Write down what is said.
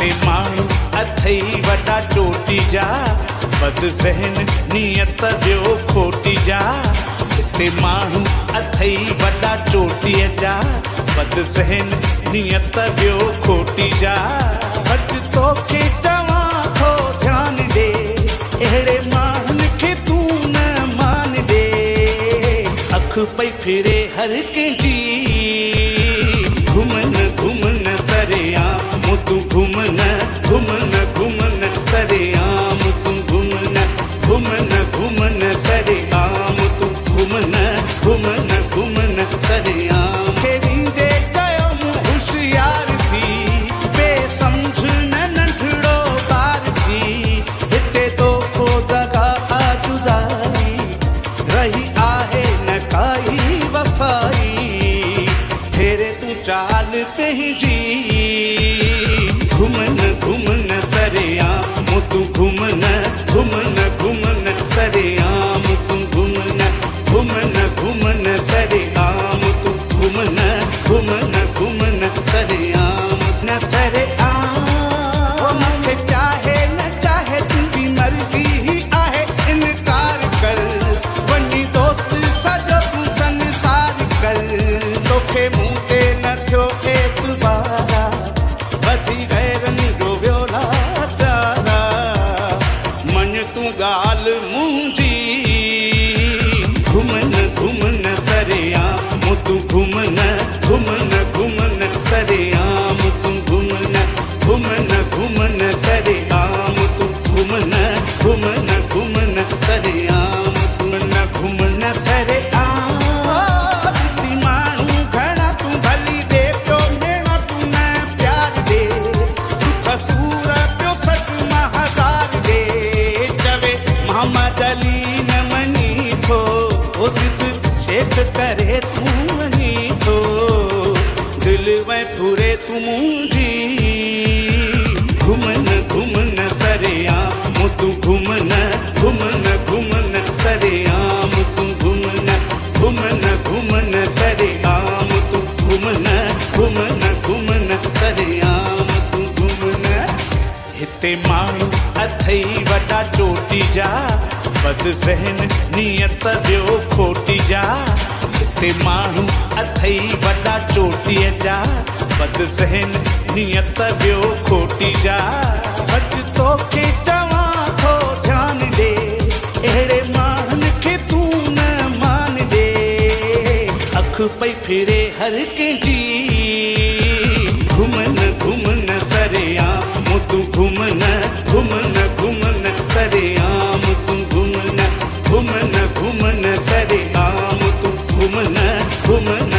हिते माण्हू अथई वॾा चोटी जा, बद ज़हन नियत ॿियो खोटी जा। हिते माण्हू अथई वॾा चोटीअ जा, बद ज़हन नियत ॿियो खोटी जा। अॼु तोखे चवां थो ध्यानु ॾे, अहिड़े माण्हुनि खे तूं न मान ॾे। अख पई फिरे हर कंहिंजी, घुमन घुमन सरेआम तूं घुमन घुमन घुमन सरेआम तूं घुमन घुमन घुमन सरेआम तूं घुमन घुमन घुमन सरेआम। खेॾींदे कयमि होशियार थी, बेसम्झ न नंढड़ो ॿार थी। हिते तोखो दगा जुदाई रही आहे न काई वफ़ाई। फेरे तूं चाल पंहिंजी, घुमन घुमन सरेआम तूं घुमन घुमन घुमन सरेआम तूं घुमन घुमन घुमन सरेआम तूं घुमन घुमन घुमन सरेआम। न सरेआम मूंखे चाहे न चाहे तुंहिंजी मर्ज़ी ही आहे, इनकार कर वञी दोस्त सॼो तूं संसार कर। तोखे मूं ते न थियो एतबारा, वधी गैरनि जो वियो लाचारा। मन तूं ॻाल्हि मुंहिंजी, घुमन घुमन सरेआम तूं घुमन घुमन घुमन सरेआम तूं घुमन घुमन घुमन सरेआम तूं घुमन घुमन घुमन सरेआम घुमन घुमन सरेआम। माण्हू घणा तूं भली ॾे पियो भेण तूं न प्यार ॾे, तूं कसूर पियो सच मां हज़ार ॾे। चवे मोहम्मद अली न मञी थो, ओ ज़िद शेख करे तूं वञी थो। दिलि वै फुरे तूं मुंहिंजी, घुमन घुमन सरेआम तूं घुमन घुमन घुमन सरेआम तूं घुमन घुमन घुमन सरेआम तूं घुमन घुमन घुमन सरेआम तूं घुमन। हिते माण्हू अथई वॾा चोटी जा, बद ज़हन नियत ॿियो खोटी जा। हिते माण्हू अथई वॾा चोटीअ जा, बद ज़हन नियत ॿियो खोटी जा। अॼु तोखे चवां थो ध्यानु ॾे, अहिड़े माण्हुनि खे तूं न मान ॾे। अख पई फिरे हर कंहिंजी, घुमन घुमन सरेआम तूं घुमन घुमन घुमन सरेआम तूं घुमन घुमन घुमन सरेआम तूं घुमन घुमन